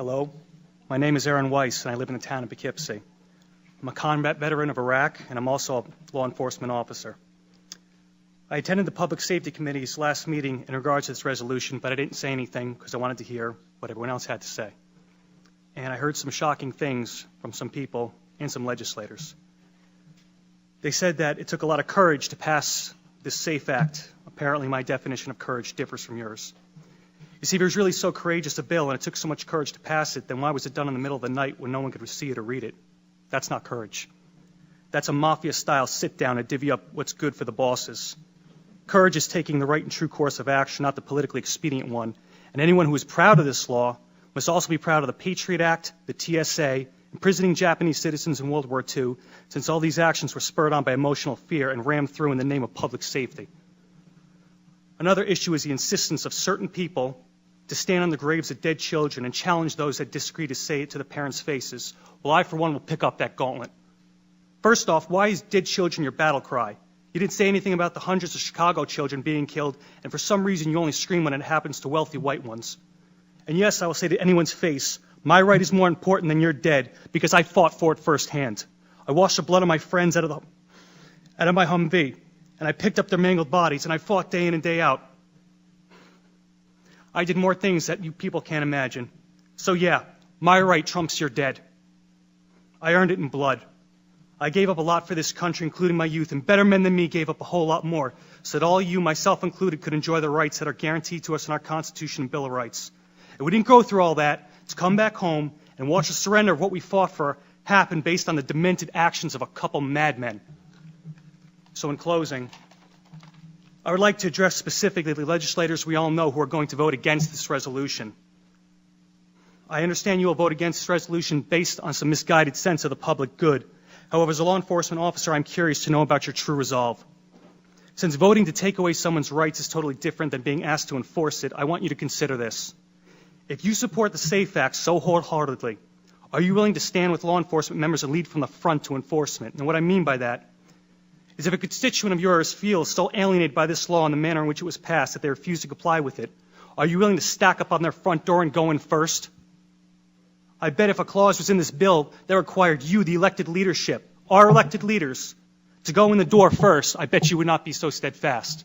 Hello, my name is Aaron Weiss, and I live in the town of Poughkeepsie. I'm a combat veteran of Iraq, and I'm also a law enforcement officer. I attended the Public Safety Committee's last meeting in regards to this resolution, but I didn't say anything because I wanted to hear what everyone else had to say. And I heard some shocking things from some people and some legislators. They said that it took a lot of courage to pass this SAFE Act. Apparently, my definition of courage differs from yours. You see, if it was really so courageous a bill and it took so much courage to pass it, then why was it done in the middle of the night when no one could see it or read it? That's not courage. That's a mafia-style sit-down and divvy up what's good for the bosses. Courage is taking the right and true course of action, not the politically expedient one. And anyone who is proud of this law must also be proud of the Patriot Act, the TSA, imprisoning Japanese citizens in World War II, since all these actions were spurred on by emotional fear and rammed through in the name of public safety. Another issue is the insistence of certain people to stand on the graves of dead children and challenge those that disagree to say it to the parents' faces. Well, I, for one, will pick up that gauntlet. First off, why is dead children your battle cry? You didn't say anything about the hundreds of Chicago children being killed, and for some reason you only scream when it happens to wealthy white ones. And yes, I will say to anyone's face, my right is more important than your dead, because I fought for it firsthand. I washed the blood of my friends out of my Humvee, and I picked up their mangled bodies, and I fought day in and day out. I did more things that you people can't imagine. So yeah, my right trumps your dead. I earned it in blood. I gave up a lot for this country, including my youth, and better men than me gave up a whole lot more, so that all you, myself included, could enjoy the rights that are guaranteed to us in our Constitution and Bill of Rights. And we didn't go through all that to come back home and watch the surrender of what we fought for happen based on the demented actions of a couple madmen. So in closing, I would like to address specifically the legislators we all know who are going to vote against this resolution. I understand you will vote against this resolution based on some misguided sense of the public good. However, as a law enforcement officer, I'm curious to know about your true resolve. Since voting to take away someone's rights is totally different than being asked to enforce it, I want you to consider this. If you support the SAFE Act so wholeheartedly, are you willing to stand with law enforcement members and lead from the front to enforcement? And what I mean by that is if a constituent of yours feels so alienated by this law and the manner in which it was passed that they refuse to comply with it, are you willing to stack up on their front door and go in first? I bet if a clause was in this bill that required you, the elected leadership, our elected leaders, to go in the door first, I bet you would not be so steadfast.